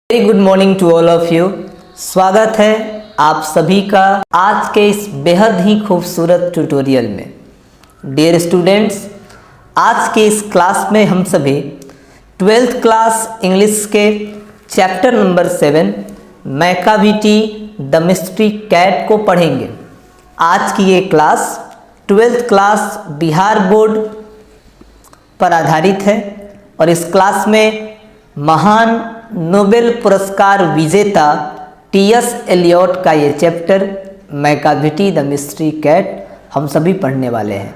Very good morning to all of you. स्वागत है आप सभी का आज के इस बेहद ही खूबसूरत ट्यूटोरियल में। डियर स्टूडेंट्स, आज के इस क्लास में हम सभी 12th क्लास इंग्लिश के chapter number 7 Macavity the mystery cat को पढ़ेंगे। आज की ये class 12th class Bihar board पर आधारित है और इस क्लास में महान नोबेल पुरस्कार विजेता टी.एस. एलियट का ये chapter Macavity the mystery cat हम सभी पढ़ने वाले हैं।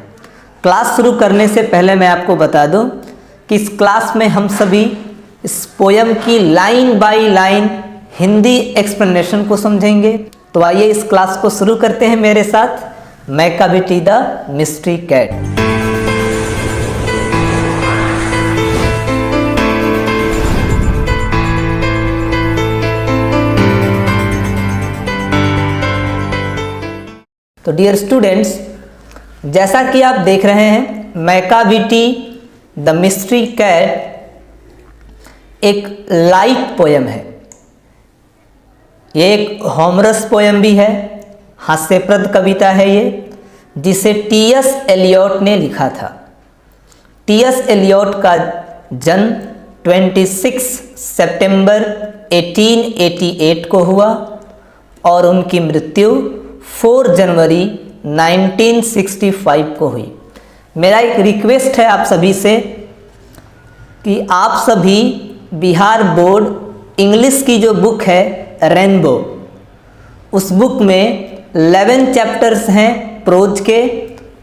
क्लास शुरू करने से पहले मैं आपको बता दूं कि इस क्लास में हम सभी इस पोयम की line by line Hindi explanation को समझेंगे। तो आइए इस क्लास को शुरू करते हैं मेरे साथ। Macavity the mystery cat. तो डियर स्टूडेंट्स, जैसा कि आप देख रहे हैं मैकाविटी द मिस्ट्री कैट एक लाइट पोयम है। ये एक होमरस पोयम भी है, हास्यप्रद कविता है ये, जिसे टी.एस. एलियट ने लिखा था। टी.एस. एलियट का जन्म 26 सितंबर 1888 को हुआ और उनकी मृत्यु 4 जनवरी 1965 को हुई। मेरा एक रिक्वेस्ट है आप सभी से कि आप सभी बिहार बोर्ड इंग्लिश की जो बुक है रेनबो, उस बुक में 11 चैप्टर्स हैं प्रोज के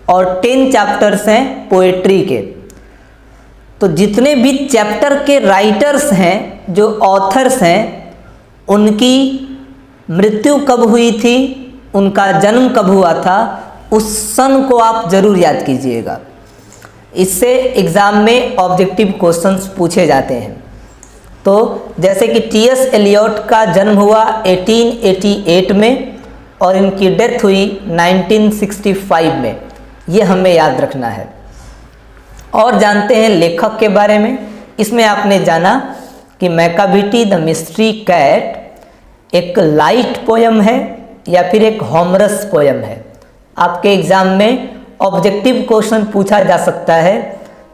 और 10 चैप्टर्स हैं पोएट्री के। तो जितने भी चैप्टर के राइटर्स हैं, जो ऑथर्स हैं, उनकी मृत्यु कब हुई थी, उनका जन्म कब हुआ था, उस सन को आप जरूर याद कीजिएगा। इससे एग्ज़ाम में ऑब्जेक्टिव क्वेश्चंस पूछे जाते हैं। तो जैसे कि टी.एस. एलियट का जन्म हुआ 1888 में और इनकी डेथ हुई 1965 में, ये हमें याद रखना है। और जानते हैं लेखक के बारे में। इसमें आपने जाना कि मैकाविटी द मिस्ट्री कैट एक लाइट पोयम है या फिर एक होमरस पोयम है। आपके एग्जाम में ऑब्जेक्टिव क्वेश्चन पूछा जा सकता है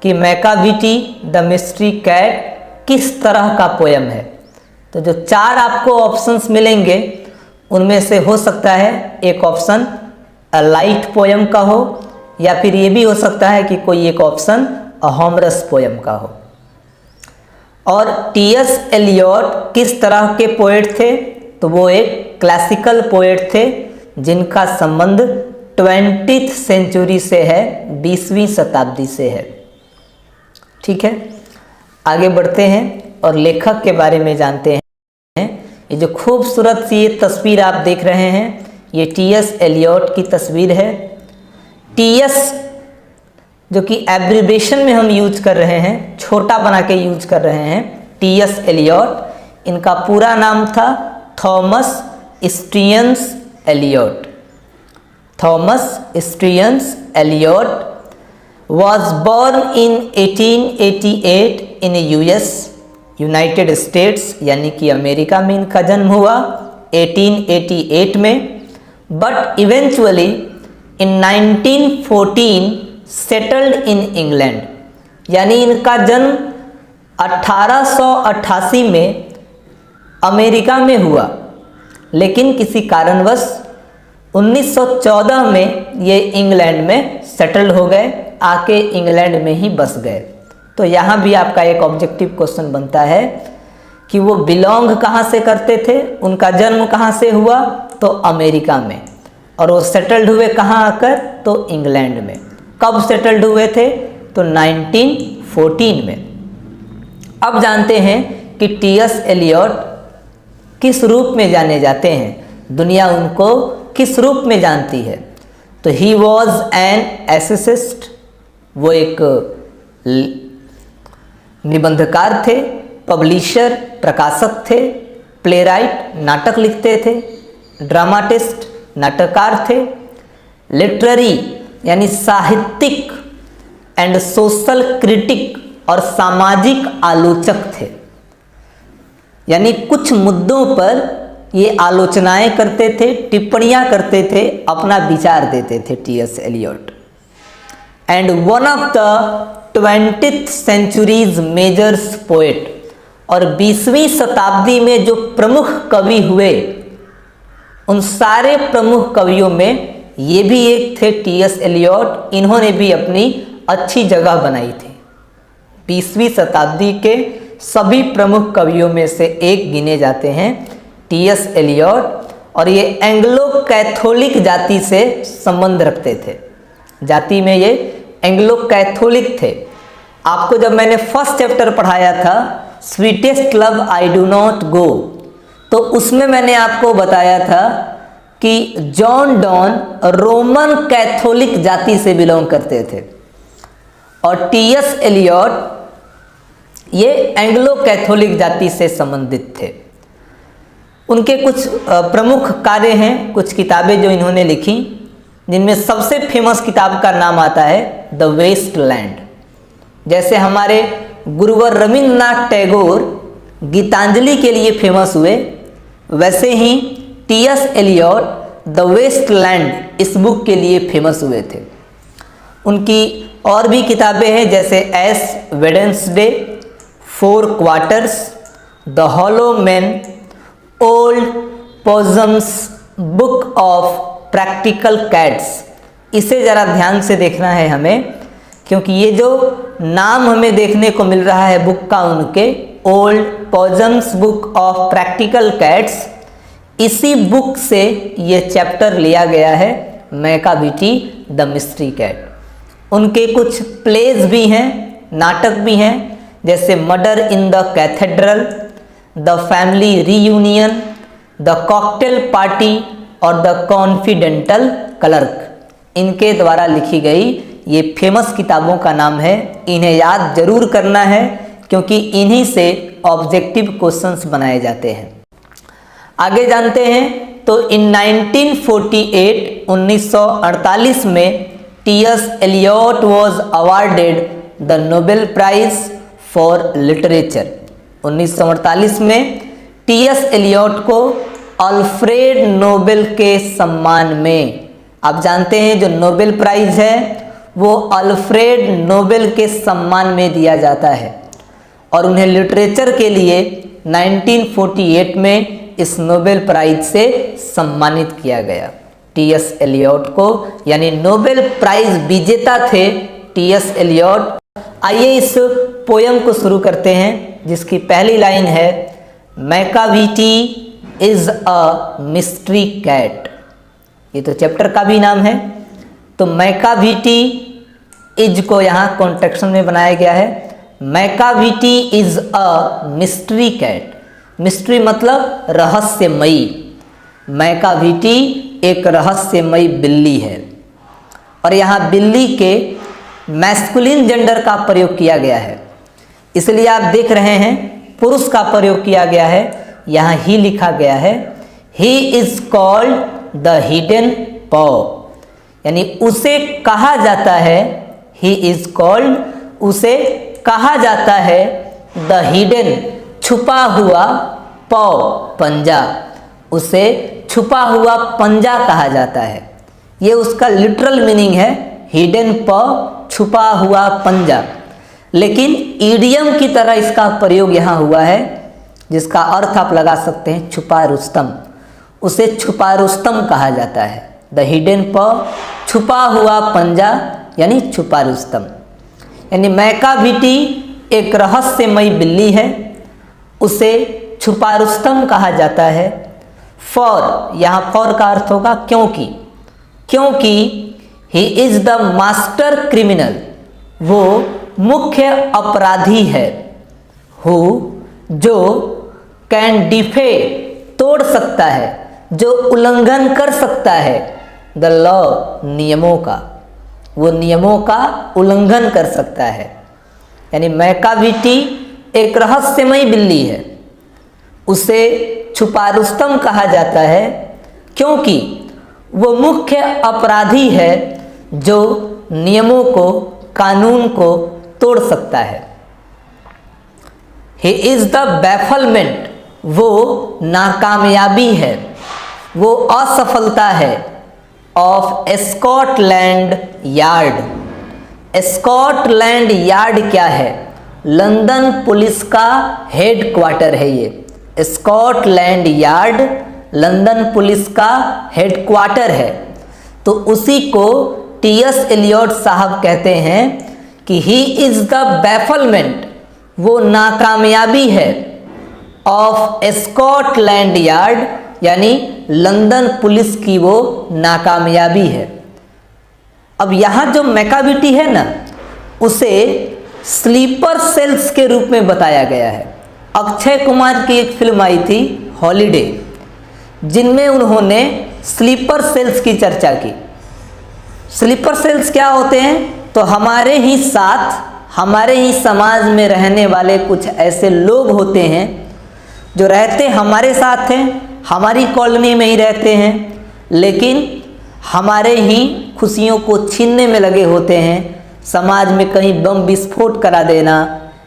कि मैकाविटी द मिस्ट्री कैट किस तरह का पोयम है। तो जो 4 आपको ऑप्शंस मिलेंगे उनमें से हो सकता है एक ऑप्शन लाइट पोयम का हो या फिर ये भी हो सकता है कि कोई एक ऑप्शन होमरस पोयम का हो। और टी.एस. एलियट किस तरह के पोएट थे? तो वो एक क्लासिकल पोएट थे जिनका संबंध 20th सेंचुरी से है, 20वीं शताब्दी से है। ठीक है, आगे बढ़ते हैं और लेखक के बारे में जानते हैं। ये जो खूबसूरत सी ये तस्वीर आप देख रहे हैं, ये टी.एस. एलियट की तस्वीर है। टी.एस. जो कि एब्रिवेशन में हम यूज कर रहे हैं, छोटा बना के यूज कर रहे हैं, टी.एस. एलियट। इनका पूरा नाम था Thomas Stearns Eliot. Thomas Stearns Eliot was born in 1888 in US, United States यानी कि अमेरिका में इनका जन्म हुआ 1888 में। But eventually in 1914 settled in England, यानी इनका जन्म 1888 में अमेरिका में हुआ, लेकिन किसी कारणवश 1914 में ये इंग्लैंड में सेटल हो गए, आके इंग्लैंड में ही बस गए। तो यहाँ भी आपका एक ऑब्जेक्टिव क्वेश्चन बनता है कि वो बिलोंग कहाँ से करते थे, उनका जन्म कहाँ से हुआ, तो अमेरिका में, और वो सेटल्ड हुए कहाँ आकर, तो इंग्लैंड में। कब सेटल्ड हुए थे? तो 1914 में। अब जानते हैं कि टी.एस. एलियट किस रूप में जाने जाते हैं, दुनिया उनको किस रूप में जानती है। तो ही वॉज एन एसेसिस्ट, वो एक निबंधकार थे, पब्लिशर प्रकाशक थे, प्लेराइट नाटक लिखते थे, ड्रामाटिस्ट नाटककार थे, लिटरेरी यानी साहित्यिक एंड सोशल क्रिटिक और सामाजिक आलोचक थे। यानी कुछ मुद्दों पर ये आलोचनाएं करते थे, टिप्पणियां करते थे, अपना विचार देते थे T S. Eliot. And one of the 20th centuries majors poet, और 20वीं शताब्दी में जो प्रमुख कवि हुए उन सारे प्रमुख कवियों में ये भी एक थे टी.एस. एलियट। इन्होंने भी अपनी अच्छी जगह बनाई थी। 20वीं शताब्दी के सभी प्रमुख कवियों में से एक गिने जाते हैं टी.एस. एलियट, और ये एंग्लो कैथोलिक जाति से संबंध रखते थे। जाति में ये एंग्लो कैथोलिक थे। आपको जब मैंने फर्स्ट चैप्टर पढ़ाया था sweetest love I do not go, तो उसमें मैंने आपको बताया था कि जॉन डॉन रोमन कैथोलिक जाति से बिलोंग करते थे और टी.एस. एलियट ये एंग्लो कैथोलिक जाति से संबंधित थे। उनके कुछ प्रमुख कार्य हैं, कुछ किताबें जो इन्होंने लिखी, जिनमें सबसे फेमस किताब का नाम आता है द वेस्ट लैंड। जैसे हमारे गुरुवर रविंद्रनाथ टैगोर गीतांजलि के लिए फेमस हुए, वैसे ही T S. Eliot The Waste Land इस बुक के लिए फेमस हुए थे। उनकी और भी किताबें हैं, जैसे Ash Wednesday, 4 Quartets, The Hollow Men, Old Possum's, Book of Practical Cats. इसे ज़रा ध्यान से देखना है हमें, क्योंकि ये जो नाम हमें देखने को मिल रहा है बुक का, उनके Old Possum's, Book of Practical Cats, इसी बुक से ये चैप्टर लिया गया है, मैकाविटी द मिस्ट्री कैट। उनके कुछ प्लेज भी हैं, नाटक भी हैं, जैसे murder in the cathedral, the family reunion, the cocktail party और द कॉन्फिडेंटल क्लर्क। इनके द्वारा लिखी गई ये फेमस किताबों का नाम है। इन्हें याद जरूर करना है, क्योंकि इन्हीं से ऑब्जेक्टिव क्वेश्चंस बनाए जाते हैं। आगे जानते हैं तो इन 1948 में T S. Eliot was awarded the Nobel prize for literature. 1948 में टी.एस. एलियट को अल्फ्रेड नोबेल के सम्मान में, आप जानते हैं जो नोबेल प्राइज है वो अल्फ्रेड नोबेल के सम्मान में दिया जाता है, और उन्हें लिटरेचर के लिए 1948 में इस नोबेल प्राइज से सम्मानित किया गया। टी.एस. एलियट को, यानी नोबेल प्राइज विजेता थे टी.एस. एलियट। आइए इस पोयम को शुरू करते हैं, जिसकी पहली लाइन है Macavity is a mystery cat. ये तो चैप्टर का भी नाम है। तो मैकाविटी इज को यहाँ कॉन्टेक्स्ट में बनाया गया है। Macavity is a mystery cat. Mystery मतलब रहस्यमयी। मैकाविटी एक रहस्यमयी बिल्ली है, और यहाँ बिल्ली के मैस्कुलिन जेंडर का प्रयोग किया गया है, इसलिए आप देख रहे हैं पुरुष का प्रयोग किया गया है। यहाँ ही लिखा गया है he is called the hidden पॉ, यानी उसे कहा जाता है, ही इज कॉल्ड उसे कहा जाता है, द हिडन छुपा हुआ, पॉ पंजा, उसे छुपा हुआ पंजा कहा जाता है। ये उसका लिटरल मीनिंग है, हिडन पॉ छुपा हुआ पंजा। लेकिन ईडियम की तरह इसका प्रयोग यहाँ हुआ है, जिसका अर्थ आप लगा सकते हैं छुपा रुस्तम। उसे छुपा रुस्तम कहा जाता है, द हिडन पॉ छुपा हुआ पंजा, यानी छुपा रुस्तम। यानी मैकाविटी एक रहस्यमयी बिल्ली है, उसे छुपा रुस्तम कहा जाता है। फॉर, यहाँ फॉर का अर्थ होगा क्योंकि, क्योंकि he is the master criminal, वो मुख्य अपराधी है, हु जो कैन डिफे तोड़ सकता है, जो उल्लंघन कर सकता है, द लॉ नियमों का, वो नियमों का उल्लंघन कर सकता है। यानी मैकाविटी एक रहस्यमयी बिल्ली है, उसे छुपा रुस्तम कहा जाता है क्योंकि वो मुख्य अपराधी है जो नियमों को, कानून को तोड़ सकता है। ही इज द बैफलमेंट, वो नाकामयाबी है, वो असफलता है of Scotland yard. Scotland yard क्या है? लंदन पुलिस का हेड क्वार्टर है ये। स्कॉटलैंड यार्ड लंदन पुलिस का हेड क्वार्टर है। तो उसी को टी.एस. एलियट साहब कहते हैं कि ही इज़ द बैफलमेंट, वो नाकामयाबी है ऑफ स्कॉटलैंड यार्ड, यानी लंदन पुलिस की वो नाकामयाबी है। अब यहाँ जो मैकाविटी है ना, उसे स्लीपर सेल्स के रूप में बताया गया है। अक्षय कुमार की एक फिल्म आई थी हॉलीडे, जिनमें उन्होंने स्लीपर सेल्स की चर्चा की। स्लीपर सेल्स क्या होते हैं? तो हमारे ही साथ, हमारे ही समाज में रहने वाले कुछ ऐसे लोग होते हैं जो रहते हमारे साथ हैं, हमारी कॉलोनी में ही रहते हैं, लेकिन हमारे ही खुशियों को छीनने में लगे होते हैं। समाज में कहीं बम विस्फोट करा देना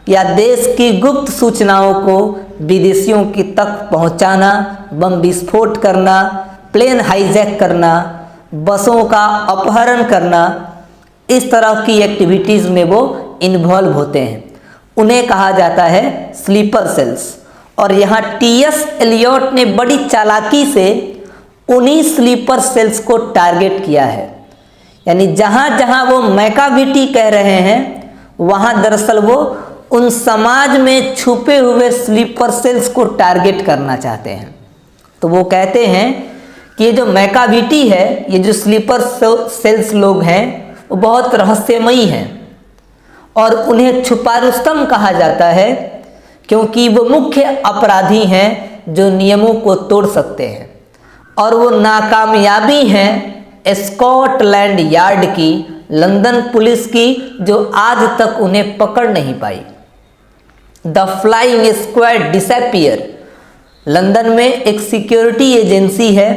या देश की गुप्त सूचनाओं को विदेशियों की तक पहुंचाना, बम विस्फोट करना, प्लेन हाईजैक करना, बसों का अपहरण करना, इस तरह की एक्टिविटीज़ में वो इन्वॉल्व होते हैं। उन्हें कहा जाता है स्लीपर सेल्स। और यहाँ टी.एस. एलियट ने बड़ी चालाकी से उन्हीं स्लीपर सेल्स को टारगेट किया है। यानी जहाँ जहाँ वो मैकाविटी कह रहे हैं, वहाँ दरअसल वो उन समाज में छुपे हुए स्लीपर सेल्स को टारगेट करना चाहते हैं। तो वो कहते हैं कि ये जो मैकाविटी है, ये जो स्लीपर सेल्स लोग हैं, वो बहुत रहस्यमयी हैं और उन्हें छुपा रुस्तम कहा जाता है, क्योंकि वो मुख्य अपराधी हैं जो नियमों को तोड़ सकते हैं। और वो नाकामयाबी हैं स्कॉटलैंड यार्ड की, लंदन पुलिस की, जो आज तक उन्हें पकड़ नहीं पाई। The Flying Squad disappear. London में एक सिक्योरिटी एजेंसी है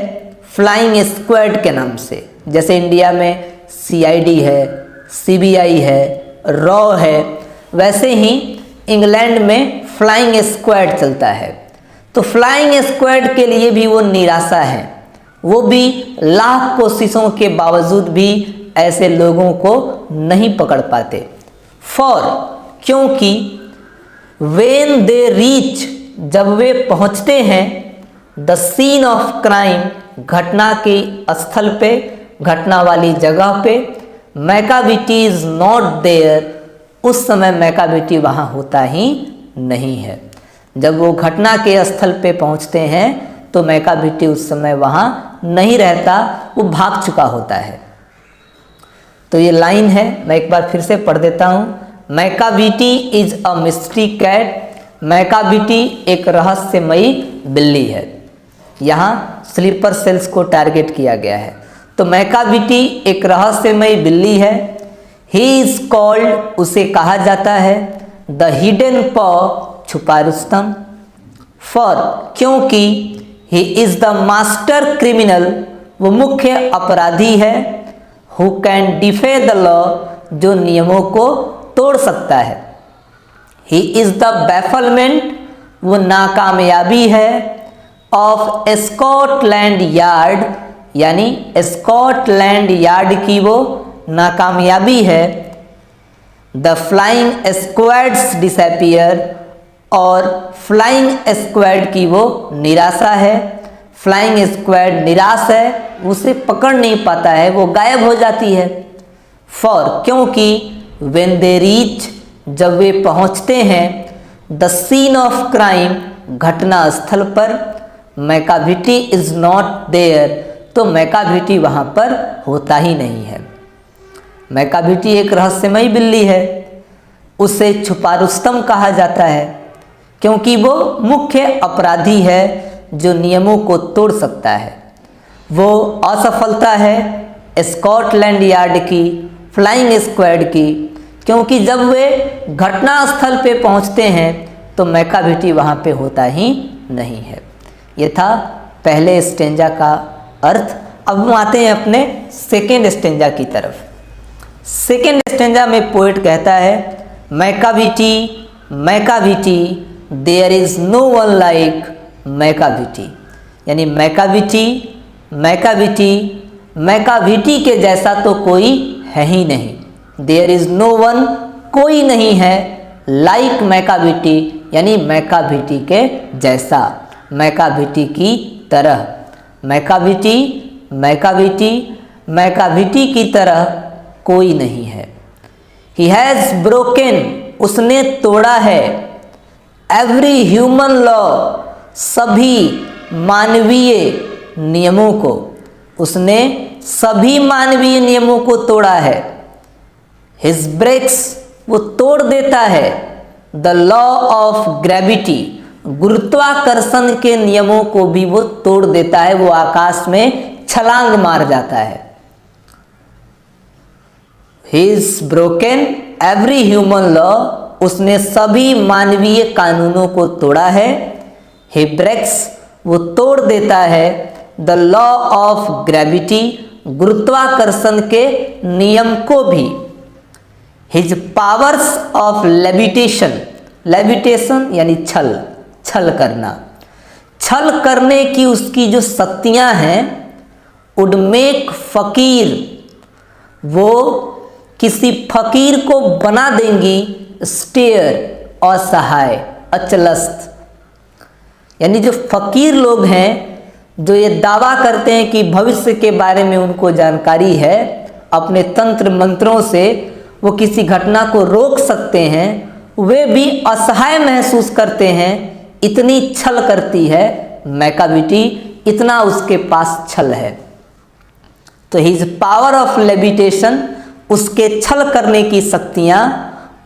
फ्लाइंग स्क्वाड के नाम से, जैसे इंडिया में CID है, CBI है, रॉ है, वैसे ही इंग्लैंड में फ्लाइंग स्क्वाड चलता है। तो फ्लाइंग स्क्वाड के लिए भी वो निराशा है। वो भी लाख कोशिशों के बावजूद भी ऐसे लोगों को नहीं पकड़ पाते। क्योंकि व्हेन दे रीच, जब वे पहुंचते हैं द सीन ऑफ क्राइम, घटना के स्थल पे, घटना वाली जगह पे, मैकाविटी इज नॉट देयर, उस समय मैकाविटी वहाँ होता ही नहीं है। जब वो घटना के स्थल पे पहुँचते हैं तो मैकाविटी उस समय वहाँ नहीं रहता, वो भाग चुका होता है। तो ये लाइन है, मैं एक बार फिर से पढ़ देता हूँ। Macavity is a mystery cat. Macavity एक रहस्यमयी बिल्ली है। यहाँ स्लीपर सेल्स को टारगेट किया गया है। तो मैकाविटी एक रहस्यमयी बिल्ली है। ही इज कॉल्ड, उसे कहा जाता है द हिडन पॉ, छुपा रुस्तम। क्योंकि he is the master criminal, वो मुख्य अपराधी है। हु कैन डिफे द लॉ, जो नियमों को तोड़ सकता है। ही इज द बैफलमेंट, वो नाकामयाबी है ऑफ स्कॉटलैंड यार्ड, यानी स्कॉटलैंड यार्ड की वो नाकामयाबी है। द फ्लाइंग स्क्वाड्स डिसअपियर, और फ्लाइंग स्क्वाड की वो निराशा है। फ्लाइंग स्क्वाड निराश है, उसे पकड़ नहीं पाता है, वो गायब हो जाती है। क्योंकि व्हेन दे रीच, जब वे पहुंचते हैं द सीन ऑफ क्राइम, घटना स्थल पर, मैकाविटी इज नॉट देयर, तो मैकाविटी वहाँ पर होता ही नहीं है। मैकाविटी एक रहस्यमयी बिल्ली है, उसे छुपा रुस्तम कहा जाता है, क्योंकि वो मुख्य अपराधी है जो नियमों को तोड़ सकता है। वो असफलता है स्कॉटलैंड यार्ड की, फ्लाइंग स्क्वाड की, क्योंकि जब वे घटना स्थल पे पहुंचते हैं तो मैकाविटी वहाँ पे होता ही नहीं है। ये था पहले स्टेंजा का अर्थ। अब हम आते हैं अपने सेकेंड स्टेंजा की तरफ। सेकेंड स्टेंजा में पोएट कहता है Macavity, Macavity, there is no one like Macavity, यानी मैकाविटी मैकाविटी मैकाविटी के जैसा तो कोई है ही नहीं। देयर इज़ नो वन, कोई नहीं है, लाइक मैकाविटी, यानी मैकाविटी के जैसा, मैकाविटी की तरह। मैकाविटी मैकाविटी मैकाविटी की तरह कोई नहीं है। ही हैज़ ब्रोकन, उसने तोड़ा है, एवरी ह्यूमन लॉ, सभी मानवीय नियमों को, उसने सभी मानवीय नियमों को तोड़ा है। हिज ब्रेक्स, वो तोड़ देता है, द लॉ ऑफ ग्रेविटी, गुरुत्वाकर्षण के नियमों को भी वो तोड़ देता है, वो आकाश में छलांग मार जाता है। His broken every human law, उसने सभी मानवीय कानूनों को तोड़ा है। ही ब्रेक्स, वो तोड़ देता है, द लॉ ऑफ ग्रेविटी, गुरुत्वाकर्षण के नियम को भी। His powers of levitation, levitation यानी छल, छल करना, छल करने की उसकी जो शक्तियां हैं, वुड मेक फकीर, वो किसी फकीर को बना देंगी स्टेयर, असहाय, अचलस्त। यानी जो फकीर लोग हैं, जो ये दावा करते हैं कि भविष्य के बारे में उनको जानकारी है, अपने तंत्र मंत्रों से वो किसी घटना को रोक सकते हैं, वे भी असहाय महसूस करते हैं। इतनी छल करती है मैकाविटी, इतना उसके पास छल है। तो हिज पावर ऑफ लेविटेशन, उसके छल करने की शक्तियाँ,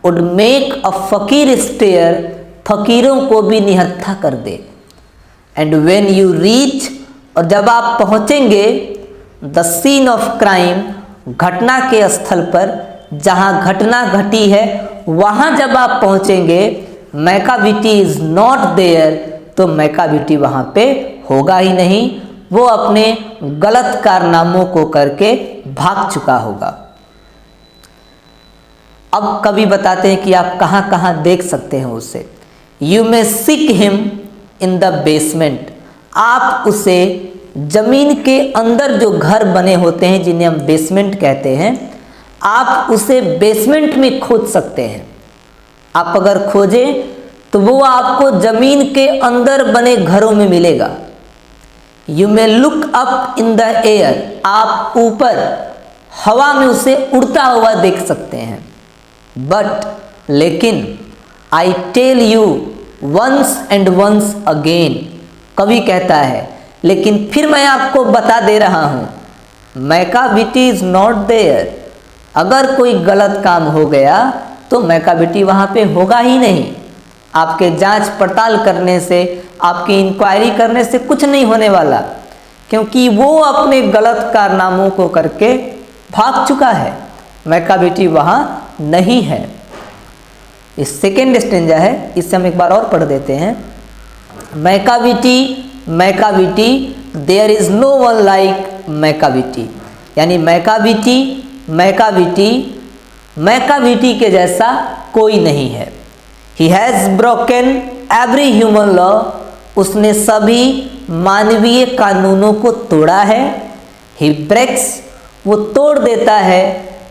वुड मेक अ फकीर स्टेयर, फकीरों को भी निहत्था कर दे। एंड व्हेन यू रीच, और जब आप पहुँचेंगे, द सीन ऑफ क्राइम, घटना के स्थल पर, जहाँ घटना घटी है वहाँ जब आप पहुँचेंगे, मैकाविटी इज नॉट देयर, तो मैकाविटी वहाँ पे होगा ही नहीं, वो अपने गलत कारनामों को करके भाग चुका होगा। अब कवि बताते हैं कि आप कहाँ कहाँ देख सकते हैं उसे। You may seek him in the basement, आप उसे जमीन के अंदर जो घर बने होते हैं जिन्हें हम बेसमेंट कहते हैं, आप उसे बेसमेंट में खोज सकते हैं। आप अगर खोजें तो वो आपको जमीन के अंदर बने घरों में मिलेगा। You may look up in the air, आप ऊपर हवा में उसे उड़ता हुआ देख सकते हैं। बट, लेकिन, I tell you once and once again, कवि कहता है लेकिन फिर मैं आपको बता दे रहा हूँ, मैकाविटी इज नॉट देयर। अगर कोई गलत काम हो गया तो मैकाविटी वहाँ पे होगा ही नहीं। आपके जांच पड़ताल करने से, आपकी इंक्वायरी करने से कुछ नहीं होने वाला, क्योंकि वो अपने गलत कारनामों को करके भाग चुका है। मैकाविटी वहाँ नहीं है। इस सेकेंड स्टेंजा है, इससे हम एक बार और पढ़ देते हैं। Macavity Macavity, there is no one like Macavity, यानी मैकाविटी मैकाविटी मैकाविटी के जैसा कोई नहीं है। He has broken every human law, उसने सभी मानवीय कानूनों को तोड़ा है। ही ब्रेक्स, वो तोड़ देता है,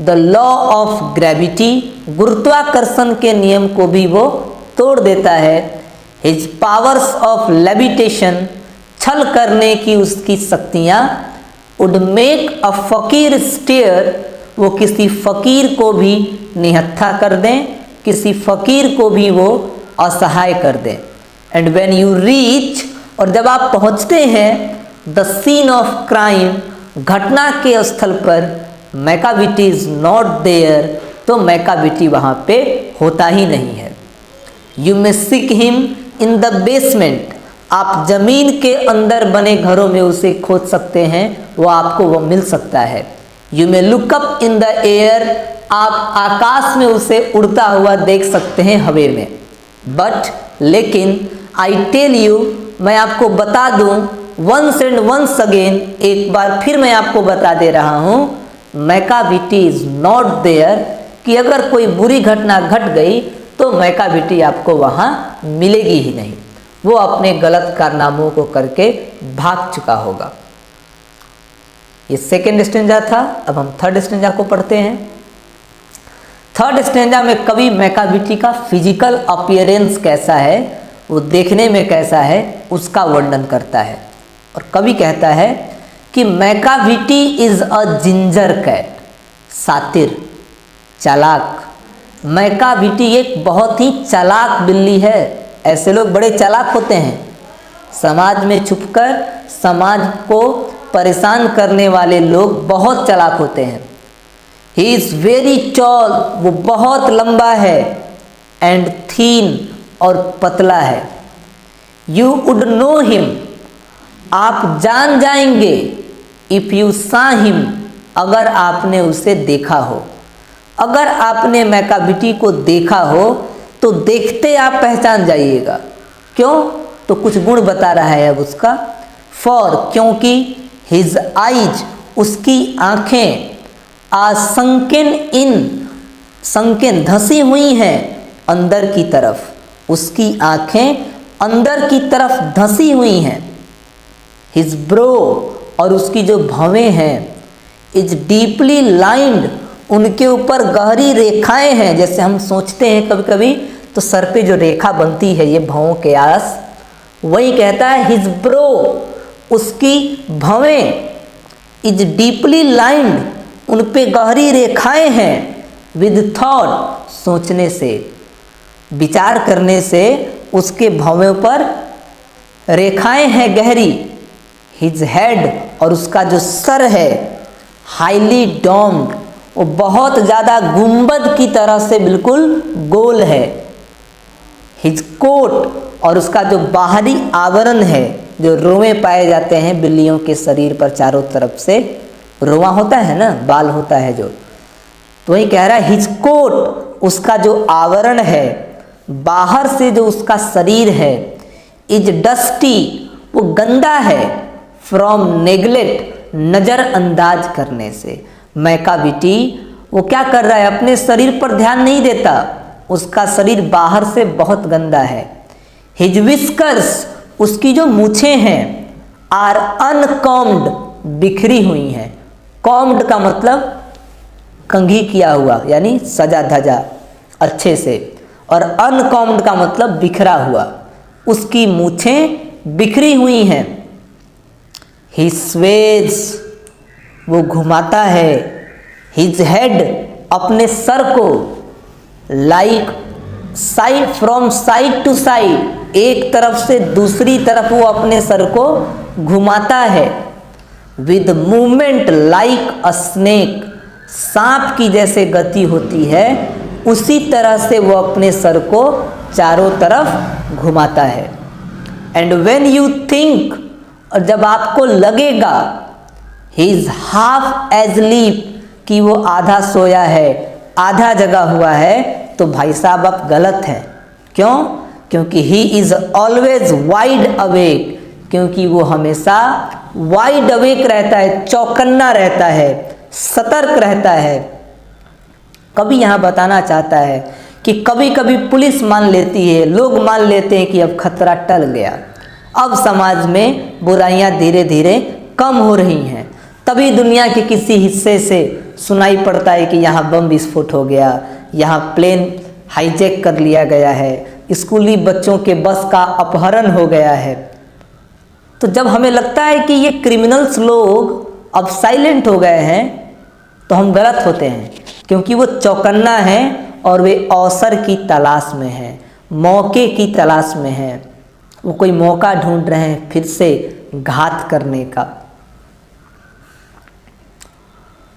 द लॉ ऑफ ग्रेविटी, गुरुत्वाकर्षण के नियम को भी वो तोड़ देता है। हिज पावर्स ऑफ लेविटेशन, छल करने की उसकी शक्तियाँ, वुड मेक अ फकीर स्टेयर, वो किसी फकीर को भी निहत्था कर दें, किसी फकीर को भी वो असहाय कर दें। एंड व्हेन यू रीच, और जब आप पहुंचते हैं, द सीन ऑफ क्राइम, घटना के स्थल पर, मैकाविटी इज नॉट देयर, तो मैकाविटी वहाँ पे होता ही नहीं है। You may seek him in the basement, आप जमीन के अंदर बने घरों में उसे खोज सकते हैं, वो आपको वो मिल सकता है। You may look up in the air, आप आकाश में उसे उड़ता हुआ देख सकते हैं हवा में। बट, लेकिन, आई टेल यू, मैं आपको बता दूं, वंस एंड वंस अगेन, एक बार फिर मैं आपको बता दे रहा हूं, मैकाविटी इज नॉट देयर, कि अगर कोई बुरी घटना घट गई तो मैकाविटी आपको वहां मिलेगी ही नहीं, वो अपने गलत कारनामों को करके भाग चुका होगा। ये सेकेंड स्टेंजा था। अब हम थर्ड स्टेंजा को पढ़ते हैं। थर्ड स्टेंजा में कवि मैकाविटी का फिजिकल अपीयरेंस कैसा है, वो देखने में कैसा है, उसका वर्णन करता है। और कवि कहता है कि Macavity is a ginger cat, सातिर, चालाक। मैकाविटी एक बहुत ही चालाक बिल्ली है। ऐसे लोग बड़े चालाक होते हैं, समाज में छुपकर समाज को परेशान करने वाले लोग बहुत चालाक होते हैं। ही इज़ वेरी टॉल, वो बहुत लंबा है, एंड थीन, और पतला है। यू वुड नो हिम, आप जान जाएंगे, इफ़ यू सा हिम, अगर आपने उसे देखा हो। अगर आपने मैकाविटी को देखा हो तो देखते आप पहचान जाइएगा। क्यों? तो कुछ गुण बता रहा है अब उसका। फॉर, क्योंकि, हिज आइज, उसकी आँखें, आर संकेन इन, संकेन धसी हुई हैं अंदर की तरफ, उसकी आँखें अंदर की तरफ धसी हुई हैं। हिज ब्रो, और उसकी जो भवें हैं, इज डीपली लाइंड, उनके ऊपर गहरी रेखाएं हैं। जैसे हम सोचते हैं कभी कभी तो सर पे जो रेखा बनती है ये भवों के आस, वही कहता है हिज ब्रो, उसकी भवें, इज डीपली लाइंड, उन पे गहरी रेखाएं हैं, विद थॉट, सोचने से, विचार करने से उसके भवें पर रेखाएं हैं गहरी। हिज हेड, और उसका जो सर है, हाईली डोम्ड, वो बहुत ज़्यादा गुंबद की तरह से बिल्कुल गोल है। हिज कोट, और उसका जो बाहरी आवरण है, जो रोएं पाए जाते हैं बिल्लियों के शरीर पर चारों तरफ से, रोआ होता है ना, बाल होता है जो, तो वही कह रहा है हिज कोट, उसका जो आवरण है, बाहर से जो उसका शरीर है, इज डस्टी, वो गंदा है, फ्रॉम नेग्लेक्ट, नज़रअंदाज करने से। मैकाविटी वो क्या कर रहा है, अपने शरीर पर ध्यान नहीं देता, उसका शरीर बाहर से बहुत गंदा है। हिज विस्कर्स, उसकी जो मूछें हैं, आर अनकॉम्ड, बिखरी हुई हैं। कॉम्ड का मतलब कंघी किया हुआ, यानी सजा धजा अच्छे से, और अनकॉम्ड का मतलब बिखरा हुआ, उसकी मूछें बिखरी हुई हैं। ही स्वेज, वो घुमाता है, हिज हेड, अपने सर को, like side, from side to side, एक तरफ से दूसरी तरफ वो अपने सर को घुमाता है, with movement like a snake, सांप की जैसे गति होती है उसी तरह से वो अपने सर को चारों तरफ घुमाता है। एंड वेन यू थिंक, और जब आपको लगेगा, ही इज हाफ एजलीप, कि वो आधा सोया है, आधा जगा हुआ है, तो भाई साहब आप गलत हैं। क्यों? क्योंकि he is always wide awake, क्योंकि वो हमेशा वाइड अवेक रहता है, चौकन्ना रहता है, सतर्क रहता है। कभी यहाँ बताना चाहता है कि कभी कभी पुलिस मान लेती है, लोग मान लेते हैं कि अब खतरा टल गया, अब समाज में बुराइयां धीरे धीरे कम हो रही हैं, तभी दुनिया के किसी हिस्से से सुनाई पड़ता है कि यहाँ बम विस्फोट हो गया, यहाँ प्लेन हाईजैक कर लिया गया है, स्कूली बच्चों के बस का अपहरण हो गया है। तो जब हमें लगता है कि ये क्रिमिनल्स लोग अब साइलेंट हो गए हैं, तो हम गलत होते हैं, क्योंकि वो चौकन्ना हैं और वे अवसर की तलाश में हैं, मौके की तलाश में हैं, वो कोई मौका ढूंढ रहे हैं फिर से घात करने का।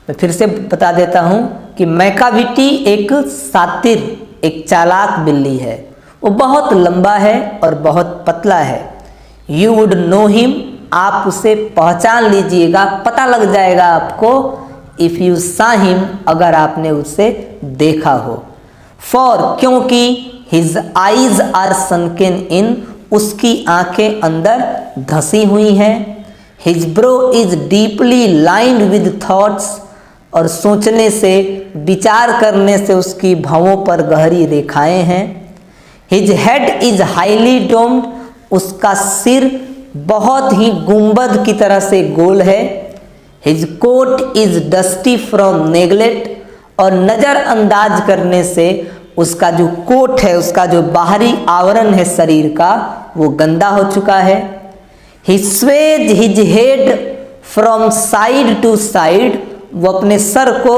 मैं फिर से बता देता हूँ कि मैकाविटी एक सातिर, एक चालाक बिल्ली है, वो बहुत लंबा है और बहुत पतला है। यू वुड नो हिम, आप उसे पहचान लीजिएगा, पता लग जाएगा आपको, इफ़ यू सा हिम, अगर आपने उसे देखा हो। फॉर, क्योंकि, हिज आइज आर सनकेन इन, उसकी आंखें अंदर धसी हुई हैं। His bro is deeply lined with thoughts, और सोचने से, विचार करने से उसकी भवों पर गहरी रेखाएं हैं। His head is highly doomed, उसका सिर बहुत ही गुंबद की तरह से गोल है। His coat is dusty from neglect, और नज़रअंदाज करने से उसका जो कोट है, उसका जो बाहरी आवरण है शरीर का, वो गंदा हो चुका है। He sways his head from side to side, वो अपने सर को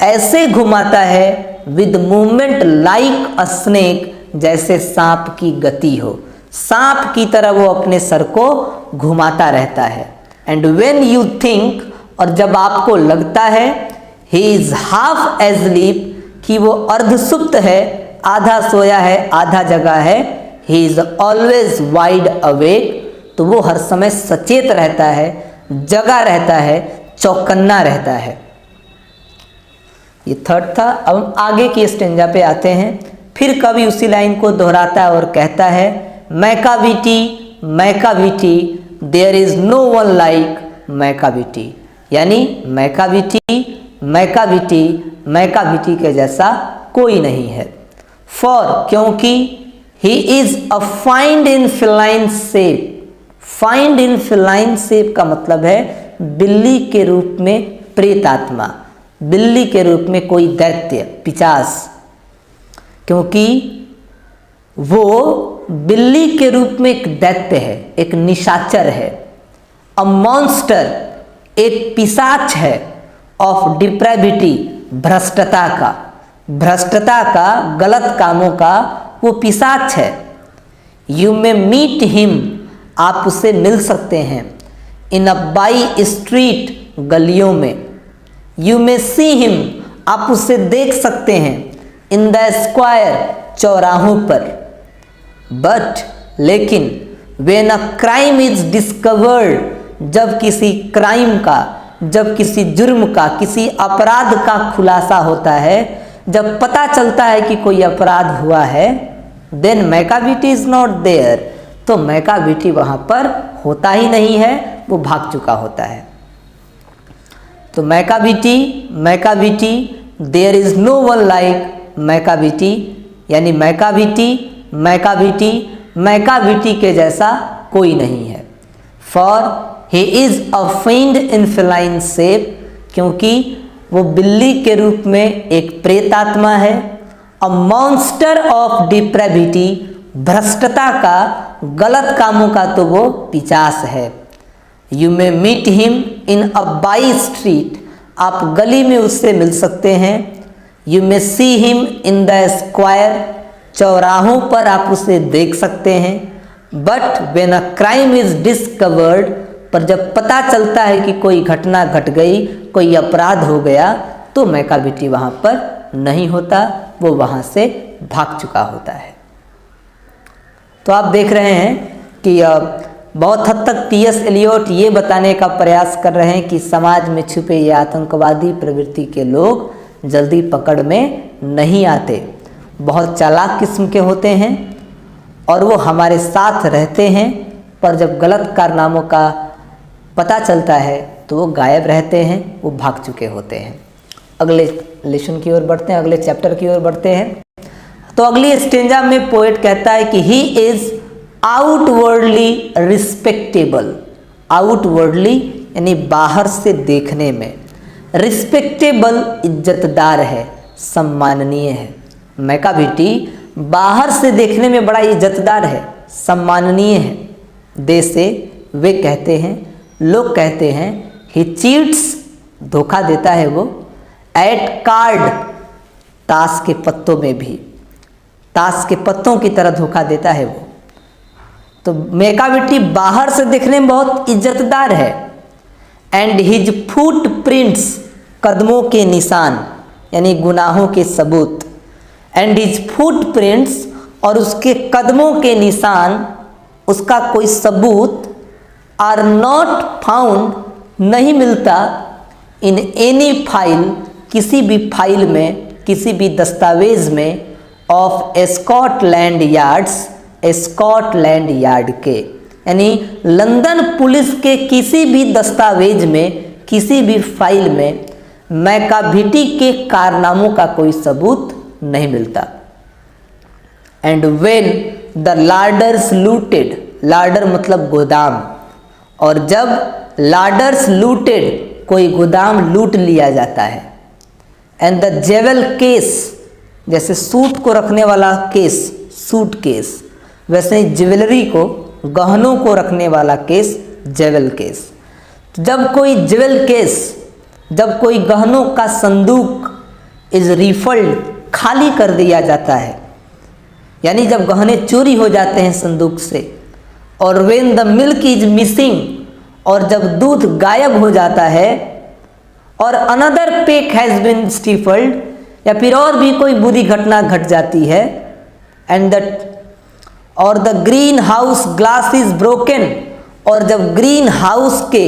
ऐसे घुमाता है with movement like a snake, जैसे सांप की गति हो, सांप की तरह वो अपने सर को घुमाता रहता है। एंड व्हेन यू थिंक, और जब आपको लगता है, ही इज हाफ एस्लीप, कि वो अर्धसुप्त है, आधा सोया है, आधा जगा है। He is always wide awake, तो वो हर समय सचेत रहता है, जगा रहता है, चौकन्ना रहता है। ये थर्ड था। अब हम आगे की स्टेंजा पे आते हैं। फिर कवि उसी लाइन को दोहराता है और कहता है, Macavity Macavity there is no one like Macavity, यानी मैकाविटी मैकाविटी मैकाविटी के जैसा कोई नहीं है। फॉर, क्योंकि he is a fiend in feline shape, fiend in feline shape का मतलब है बिल्ली के रूप में प्रेतात्मा, बिल्ली के रूप में कोई दैत्य पिशाच, क्योंकि वो बिल्ली के रूप में एक दैत्य है, एक निशाचर है। अ मॉन्स्टर, एक पिशाच है। ऑफ डिप्रेविटी, भ्रष्टता का, भ्रष्टता का, गलत कामों का वो पिशाच है। यू मे मीट हिम, आप उससे मिल सकते हैं। इन अ बाई स्ट्रीट, गलियों में। यू मे सी हिम, आप उससे देख सकते हैं। इन द स्क्वायर, चौराहों पर। बट, लेकिन, when a crime is discovered, जब किसी क्राइम का, जब किसी जुर्म का, किसी अपराध का खुलासा होता है, जब पता चलता है कि कोई अपराध हुआ है, then Macavity is not there, तो मैकाविटी वहाँ पर होता ही नहीं है, वो भाग चुका होता है। तो Macavity Macavity there is no one like Macavity, यानी मैकाविटी मैकाविटी मैकाविटी के जैसा कोई नहीं है। For he is a fiend in feline shape, क्योंकि वो बिल्ली के रूप में एक प्रेतात्मा है। अ मॉन्स्टर ऑफ डिप्रेविटी, भ्रष्टता का, गलत कामों का तो वो पिशाच है। You may meet him in a by street, आप गली में उससे मिल सकते हैं। You may see him in the square, चौराहों पर आप उसे देख सकते हैं। But when a crime is discovered, पर जब पता चलता है कि कोई घटना घट गई, कोई अपराध हो गया, तो मैकाविटी वहाँ पर नहीं होता, वो वहाँ से भाग चुका होता है। तो आप देख रहे हैं कि बहुत हद तक टी.एस. एलियट ये बताने का प्रयास कर रहे हैं कि समाज में छुपे ये आतंकवादी प्रवृत्ति के लोग जल्दी पकड़ में नहीं आते, बहुत चालाक किस्म के होते हैं और वो हमारे साथ रहते हैं, पर जब गलत कारनामों का पता चलता है तो वो गायब रहते हैं, वो भाग चुके होते हैं। अगले लेसन की ओर बढ़ते हैं, अगले चैप्टर की ओर बढ़ते हैं। तो अगली स्टेंजा में पोएट कहता है कि he is outwardly respectable, outwardly यानी बाहर से देखने में, रिस्पेक्टेबल इज्जतदार है, सम्माननीय है। मैकाविटी बाहर से देखने में बड़ा इज्जतदार है, सम्माननीय है। दे से वे कहते हैं, लोग कहते हैं, ही चीट्स, धोखा देता है वो, एट कार्ड, ताश के पत्तों में भी, ताश के पत्तों की तरह धोखा देता है वो। तो मैकाविटी बाहर से देखने में बहुत इज्जतदार है। एंड हिज फुट प्रिंट्स, कदमों के निशान यानी गुनाहों के सबूत। एंड हिज फुट प्रिंट्स, और उसके कदमों के निशान, उसका कोई सबूत, आर नॉट फाउंड, नहीं मिलता, इन एनी फाइल, किसी भी फाइल में, किसी भी दस्तावेज में, of Scotland yards, Scotland yard के, यानी लंदन पुलिस के किसी भी दस्तावेज में, किसी भी फाइल में मैकाविटी के कारनामों का कोई सबूत नहीं मिलता। एंड व्हेन द लार्डर्स लूटेड, लार्डर मतलब गोदाम, और जब लार्डर्स लूटेड कोई गोदाम लूट लिया जाता है। एंड द जेवल केस, जैसे सूट को रखने वाला केस सूट केस, वैसे ही ज्वेलरी को, गहनों को रखने वाला केस जेवल केस। जब कोई जेवल केस, जब कोई गहनों का संदूक इज रिफल्ड, खाली कर दिया जाता है, यानी जब गहने चोरी हो जाते हैं संदूक से, और when the milk is missing, और जब दूध गायब हो जाता है, और अनदर पेक हैज़ बीन स्टीफल्ड, या फिर और भी कोई बुरी घटना घट जाती है, एंड और the green house glass is broken, और जब ग्रीन हाउस के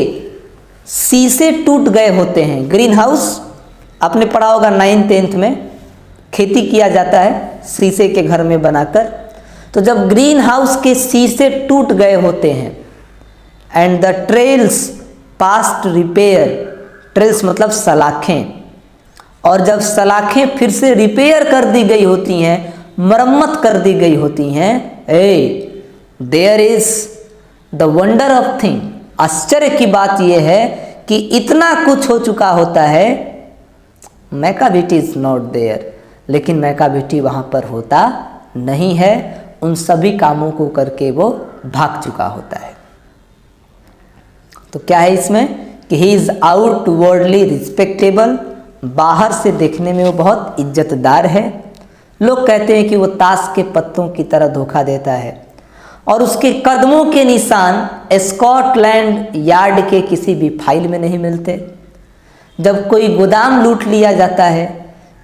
शीशे टूट गए होते हैं। ग्रीन हाउस आपने पढ़ा होगा 9th 10th में, खेती किया जाता है शीशे के घर में बनाकर। तो जब ग्रीन हाउस के शीशे टूट गए होते हैं, and the trails past repair, trails मतलब सलाखें, और जब सलाखें फिर से रिपेयर कर दी गई होती हैं, मरम्मत कर दी गई होती हैं, there is the wonder of thing, आश्चर्य की बात यह है कि इतना कुछ हो चुका होता है, मैकाबिटी इज नॉट देयर, लेकिन मैकाबिटी वहाँ पर होता नहीं है, उन सभी कामों को करके वो भाग चुका होता है। तो क्या है इसमें कि ही इज़ आउटवर्डली रिस्पेक्टेबल, बाहर से देखने में वो बहुत इज्जतदार है। लोग कहते हैं कि वो ताश के पत्तों की तरह धोखा देता है, और उसके कदमों के निशान स्कॉटलैंड यार्ड के किसी भी फाइल में नहीं मिलते। जब कोई गोदाम लूट लिया जाता है,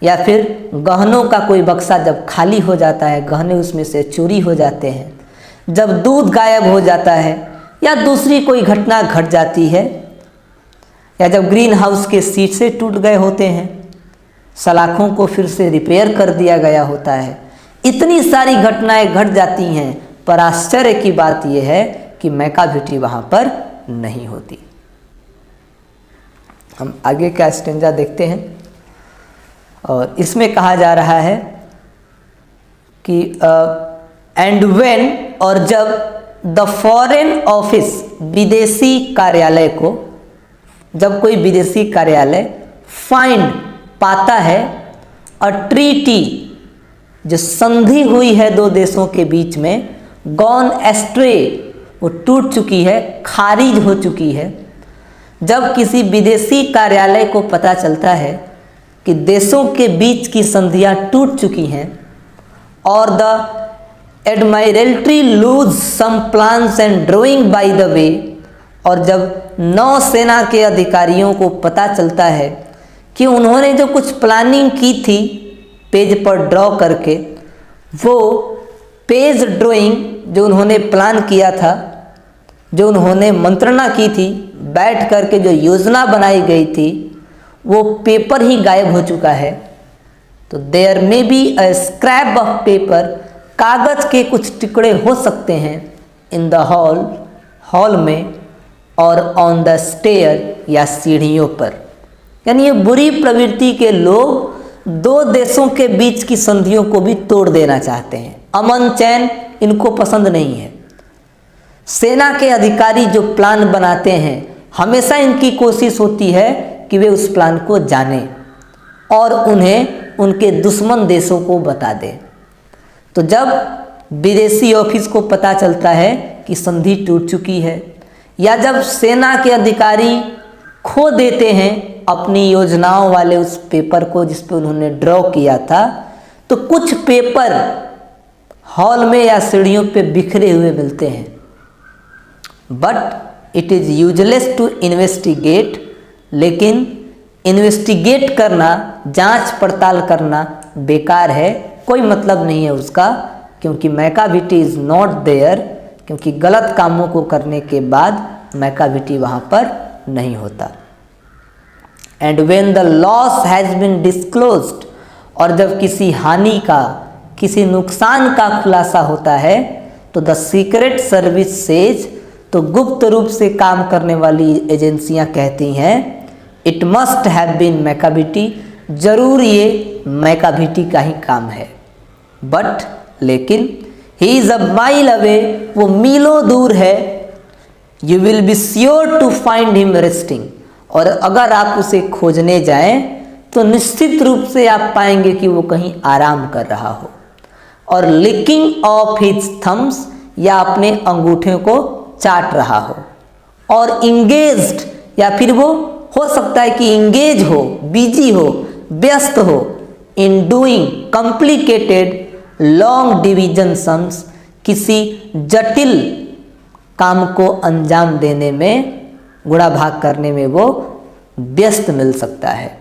या फिर गहनों का कोई बक्सा जब खाली हो जाता है, गहने उसमें से चोरी हो जाते हैं, जब दूध गायब हो जाता है, या दूसरी कोई घटना घट जाती है, या जब ग्रीन हाउस के शीशे टूट गए होते हैं, सलाखों को फिर से रिपेयर कर दिया गया होता है, इतनी सारी घटनाएं घट जाती हैं, पर आश्चर्य की बात यह है कि मैकाबिटी वहाँ पर नहीं होती। हम आगे का स्टेंजा देखते हैं, और इसमें कहा जा रहा है कि एंड व्हेन, और जब द फॉरेन ऑफिस, विदेशी कार्यालय को, जब कोई विदेशी कार्यालय फाइंड पाता है, अ ट्रीटी, जो संधि हुई है दो देशों के बीच में, गॉन एस्ट्रे, वो टूट चुकी है, खारिज हो चुकी है। जब किसी विदेशी कार्यालय को पता चलता है कि देशों के बीच की संधियां टूट चुकी हैं, और the Admiralty lose some plans and drawing by the way, और जब नौसेना के अधिकारियों को पता चलता है कि उन्होंने जो कुछ प्लानिंग की थी पेज पर ड्रॉ करके, वो पेज ड्राइंग जो उन्होंने प्लान किया था, जो उन्होंने मंत्रणा की थी, बैठ करके जो योजना बनाई गई थी, वो पेपर ही गायब हो चुका है। तो there may be a scrap of paper, कागज के कुछ टुकड़े हो सकते हैं, इन द हॉल में, और ऑन द स्टेयर, या सीढ़ियों पर। यानी ये बुरी प्रवृत्ति के लोग दो देशों के बीच की संधियों को भी तोड़ देना चाहते हैं। अमन चैन इनको पसंद नहीं है। सेना के अधिकारी जो प्लान बनाते हैं, हमेशा इनकी कोशिश होती है कि वे उस प्लान को जानें और उन्हें उनके दुश्मन देशों को बता दें। तो जब विदेशी ऑफिस को पता चलता है कि संधि टूट चुकी है, या जब सेना के अधिकारी खो देते हैं अपनी योजनाओं वाले उस पेपर को जिस पे उन्होंने ड्रॉ किया था, तो कुछ पेपर हॉल में या सीढ़ियों पे बिखरे हुए मिलते हैं। But it is useless to investigate, लेकिन इन्वेस्टिगेट करना, जांच पड़ताल करना बेकार है, कोई मतलब नहीं है उसका, क्योंकि मैकाबिटी इज़ नॉट देयर, क्योंकि गलत कामों को करने के बाद मैकाबिटी वहाँ पर नहीं होता। And when the loss has been disclosed, और जब किसी हानि का, किसी नुकसान का खुलासा होता है, तो द सीक्रेट सर्विस सेज, तो गुप्त रूप से काम करने वाली एजेंसियां कहती हैं, it must have been Macavity, जरूर ये मैकाबिटी का ही काम है। बट लेकिन he is a mile away, वो मीलों दूर है। You will be sure to find him resting, और अगर आप उसे खोजने जाएं तो निश्चित रूप से आप पाएंगे कि वो कहीं आराम कर रहा हो। और लिकिंग ऑफ हिज थम्स, या अपने अंगूठे को चाट रहा हो। और इंगेज्ड, या फिर वो हो सकता है कि इंगेज हो, बिजी हो, व्यस्त हो, in doing complicated long division sums, किसी जटिल काम को अंजाम देने में, गुणा भाग करने में वो व्यस्त मिल सकता है।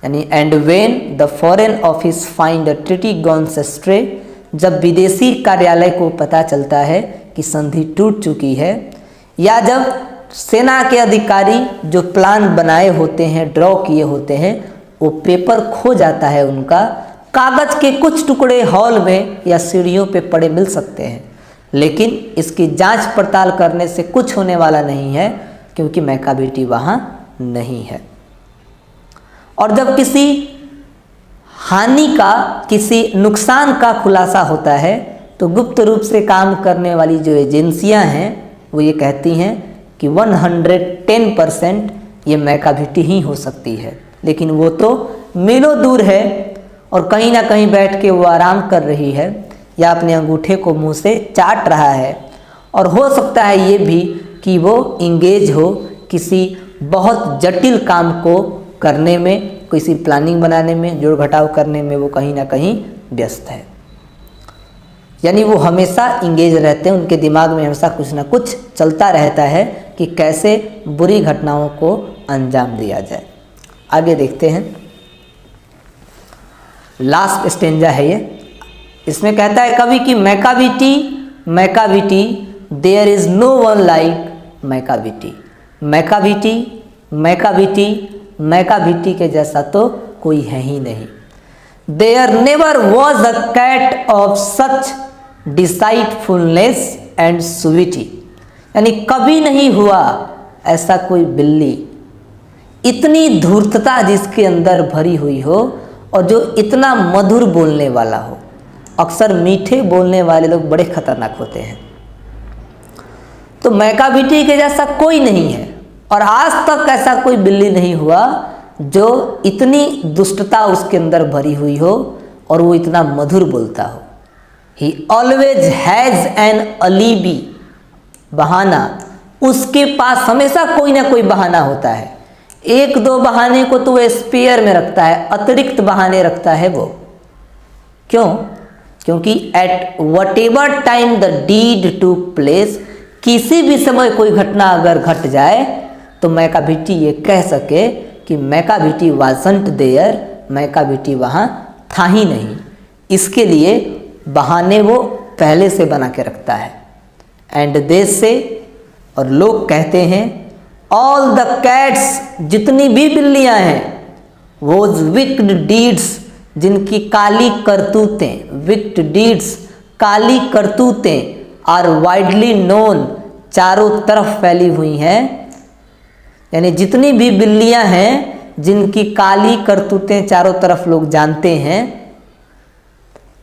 यानी and when the foreign office find a treaty gones ashtray, जब विदेशी कार्यालय को पता चलता है कि संधि टूट चुकी है, या जब सेना के अधिकारी जो प्लान बनाए होते हैं, ड्रॉ किए होते हैं, वो पेपर खो जाता है उनका, कागज के कुछ टुकड़े हॉल में या सीढ़ियों पे पड़े मिल सकते हैं, लेकिन इसकी जांच पड़ताल करने से कुछ होने वाला नहीं है, क्योंकि मैकाविटी वहाँ नहीं है। और जब किसी हानि का, किसी नुकसान का खुलासा होता है, तो गुप्त रूप से काम करने वाली जो एजेंसियां हैं वो ये कहती हैं कि 110% ये मैकाविटी ही हो सकती है, लेकिन वो तो मीलों दूर है और कहीं ना कहीं बैठ के वो आराम कर रही है, या अपने अंगूठे को मुंह से चाट रहा है। और हो सकता है ये भी कि वो इंगेज हो किसी बहुत जटिल काम को करने में, किसी प्लानिंग बनाने में, जोड़ घटाव करने में वो कहीं ना कहीं व्यस्त है। यानी वो हमेशा इंगेज रहते हैं, उनके दिमाग में हमेशा कुछ ना कुछ चलता रहता है कि कैसे बुरी घटनाओं को अंजाम दिया जाए। आगे देखते हैं, लास्ट स्टेंजा है ये। इसमें कहता है कवि की Macavity, Macavity there is no one like Macavity. Macavity, Macavity, Macavity के जैसा तो कोई है ही नहीं। There never was a cat of such deceitfulness and suavity, यानी कभी नहीं हुआ ऐसा कोई बिल्ली, इतनी धूर्तता जिसके अंदर भरी हुई हो और जो इतना मधुर बोलने वाला हो। अक्सर मीठे बोलने वाले लोग बड़े खतरनाक होते हैं। तो मैकाविटी के जैसा कोई नहीं है, और आज तक ऐसा कोई बिल्ली नहीं हुआ जो इतनी दुष्टता उसके अंदर भरी हुई हो और वो इतना मधुर बोलता हो। ही ऑलवेज हैज़ एन अलीबी, बहाना, उसके पास हमेशा कोई ना कोई बहाना होता है। एक दो बहाने को तो वो स्पेयर में रखता है, अतिरिक्त बहाने रखता है वो। क्यों? क्योंकि at whatever time the deed to place, किसी भी समय कोई घटना अगर घट जाए तो मैकाविटी ये कह सके कि मैकाविटी वाजंट देयर, मैकाविटी वहाँ था ही नहीं। इसके लिए बहाने वो पहले से बना के रखता है। एंड दे से, और लोग कहते हैं, ऑल द कैट्स, जितनी भी बिल्लियाँ हैं, वोज विक्ड डीड्स, जिनकी काली करतूतें, विक्ड डीड्स, काली करतूतें, आर वाइडली नोन, चारों तरफ फैली हुई हैं। यानी जितनी भी बिल्लियां हैं जिनकी काली करतूतें चारों तरफ लोग जानते हैं,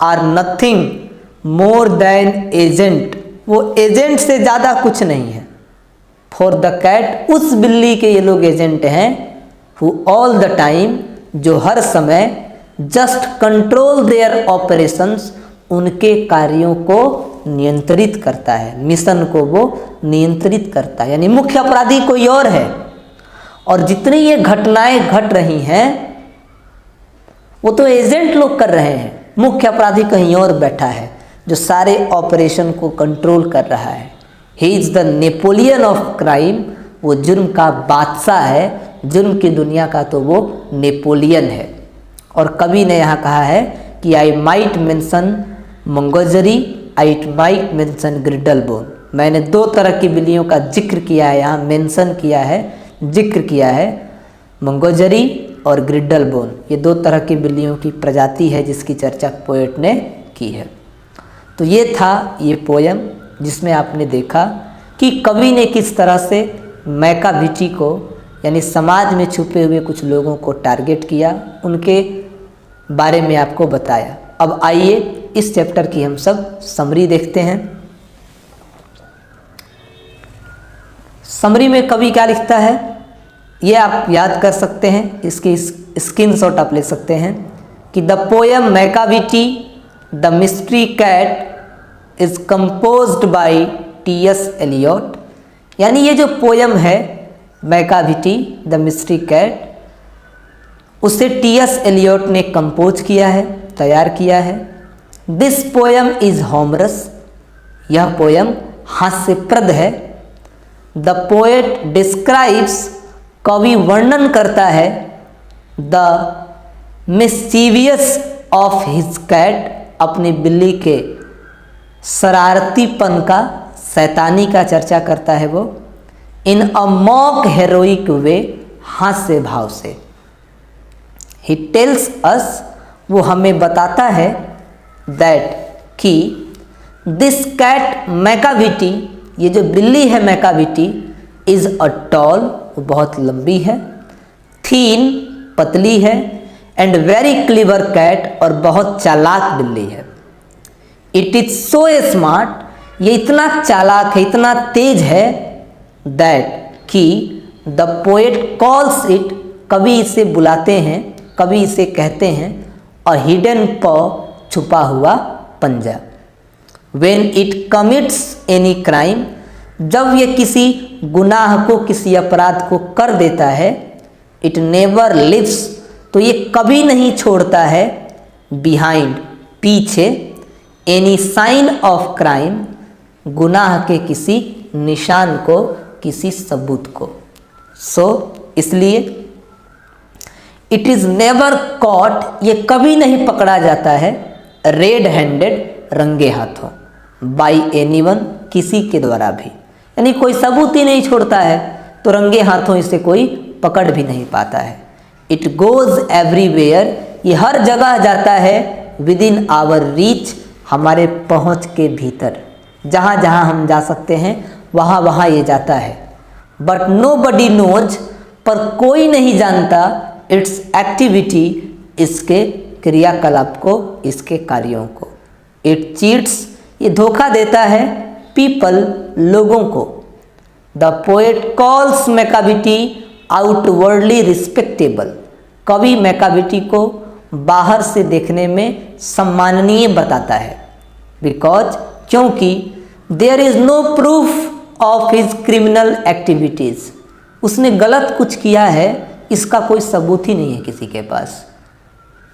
are nothing more than agent, वो एजेंट से ज़्यादा कुछ नहीं है। फॉर द कैट, उस बिल्ली के ये लोग एजेंट हैं, हु ऑल द टाइम, जो हर समय, जस्ट कंट्रोल देयर ऑपरेशंस, उनके कार्यों को नियंत्रित करता है, मिशन को वो नियंत्रित करता है। यानी मुख्य अपराधी कोई और है, और जितनी ये घटनाएं घट रही हैं वो तो एजेंट लोग कर रहे हैं, मुख्य अपराधी कहीं और बैठा है जो सारे ऑपरेशन को कंट्रोल कर रहा है। He is the Napoleon of crime, वो जुर्म का बादशाह है, जुर्म की दुनिया का तो वो नेपोलियन है। और कवि ने यहाँ कहा है कि I might mention Mungojerrie, I might mention Griddlebone. मैंने दो तरह की बिल्लियों का जिक्र किया है, यहाँ मेंशन किया है, जिक्र किया है, मंगोजरी और ग्रिडलबोन। ये दो तरह की बिल्लियों की प्रजाति है जिसकी चर्चा पोएट ने की है। तो ये था ये पोयम, जिसमें आपने देखा कि कवि ने किस तरह से मैकाविटी को, यानी समाज में छुपे हुए कुछ लोगों को टारगेट किया, उनके बारे में आपको बताया। अब आइए इस चैप्टर की हम सब समरी देखते हैं। समरी में कवि क्या लिखता है ये आप याद कर सकते हैं, इसकी स्क्रीनशॉट आप ले सकते हैं कि the poem Macavity the mystery cat is composed by T S. Eliot. यानी ये जो पोएम है मैकाविटी द मिस्ट्री कैट, उसे टी.एस. एलियट ने कंपोज किया है, तैयार किया है। दिस पोएम इज हॉमरस, यह पोएम हास्यप्रद है। द पोएट डिस्क्राइब्स, कवि वर्णन करता है the mischievous of his cat, अपनी बिल्ली के शरारतीपन का, शैतानी का चर्चा करता है वो। इन अ मॉक हेरोइक वे, हास्य भाव से। ही टेल्स अस, वो हमें बताता है दैट कि दिस कैट मैकाविटी, ये जो बिल्ली है मैकाविटी, इज़ अ टॉल, वो बहुत लंबी है, थीन, पतली है, एंड वेरी क्लीवर कैट, और बहुत चालाक बिल्ली है। इट इज सो स्मार्ट, ये इतना चालाक है, इतना तेज है, दैट कि द पोएट कॉल्स इट, कवि इसे बुलाते हैं, कवि इसे कहते हैं अ हिडन पॉ, छुपा हुआ पंजा। When it commits any crime, जब ये किसी गुनाह को, किसी अपराध को कर देता है, इट नेवर लिव्स, तो ये कभी नहीं छोड़ता है, बिहाइंड, पीछे, एनी साइन ऑफ क्राइम, गुनाह के किसी निशान को, किसी सबूत को। सो इसलिए इट इज़ नेवर कॉट, ये कभी नहीं पकड़ा जाता है, रेड हैंडेड, रंगे हाथों, बाई एनीवन, किसी के द्वारा भी, यानी कोई सबूत ही नहीं छोड़ता है तो रंगे हाथों इसे कोई पकड़ भी नहीं पाता है। इट गोज एवरीवेयर, ये हर जगह जाता है, विद इन आवर रीच, हमारे पहुंच के भीतर, जहाँ जहाँ हम जा सकते हैं वहाँ वहाँ ये जाता है। बट नो बडी नोज, पर कोई नहीं जानता, इट्स एक्टिविटी, इसके क्रियाकलाप को, इसके कार्यों को। इट चीट्स, ये धोखा देता है, पीपल, लोगों को। The poet calls Macavity outwardly respectable, कवि मैकाविटी को बाहर से देखने में सम्माननीय बताता है। बिकॉज, क्योंकि there is no proof of his criminal activities, उसने गलत कुछ किया है, इसका कोई सबूत ही नहीं है किसी के पास,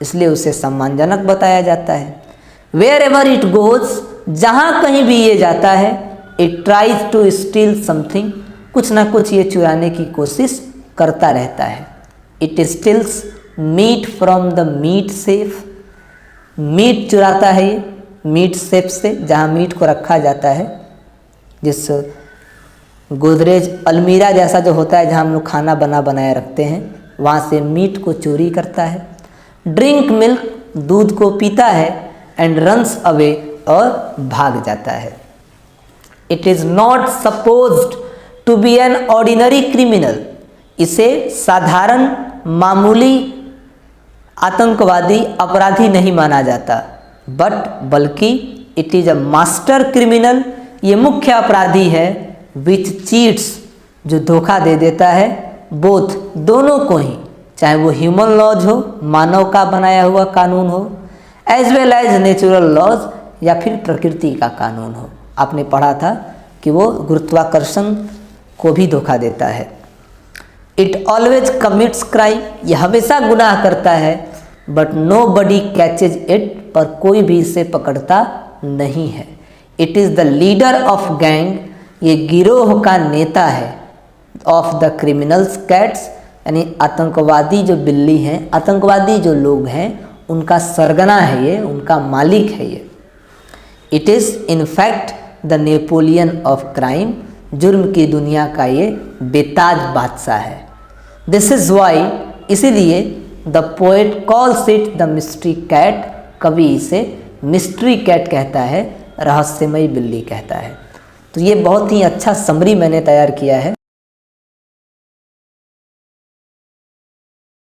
इसलिए उसे सम्मानजनक बताया जाता है। वेयर एवर इट गोज, जहाँ कहीं भी ये जाता है, it tries to steal something, कुछ ना कुछ ये चुराने की कोशिश करता रहता है। It steals meat from the meat safe, meat चुराता है ये मीट सेफ से, जहाँ मीट को रखा जाता है, जिस गोदरेज अलमीरा जैसा जो होता है जहाँ हम लोग खाना बनाए रखते हैं, वहाँ से मीट को चोरी करता है। ड्रिंक मिल्क, दूध को पीता है, एंड रन्स अवे, और भाग जाता है। It is not supposed to be an ordinary criminal, इसे साधारण मामूली आतंकवादी अपराधी नहीं माना जाता, बट बल्कि it is a master criminal, ये मुख्य अपराधी है, विच चीट्स, जो धोखा दे देता है, बोथ, दोनों को ही, चाहे वो ह्यूमन लॉज हो, मानव का बनाया हुआ कानून हो, as well as natural laws, या फिर प्रकृति का कानून हो। आपने पढ़ा था कि वो गुरुत्वाकर्षण को भी धोखा देता है। इट ऑलवेज कमिट्स क्राइम, यह हमेशा गुनाह करता है, but nobody catches it, पर कोई भी इसे पकड़ता नहीं है। It is the leader of gang, ये गिरोह का नेता है, ऑफ द क्रिमिनल्स कैट्स, यानी आतंकवादी जो बिल्ली हैं, आतंकवादी जो लोग हैं, उनका सरगना है ये, उनका मालिक है ये। It is in fact the Napoleon of crime, जुर्म की दुनिया का ये बेताज बादशाह है। दिस इज़ वाई, इसीलिए the poet calls it the mystery cat, कवि इसे मिस्ट्री कैट कहता है, रहस्यमयी बिल्ली कहता है। तो ये बहुत ही अच्छा समरी मैंने तैयार किया है।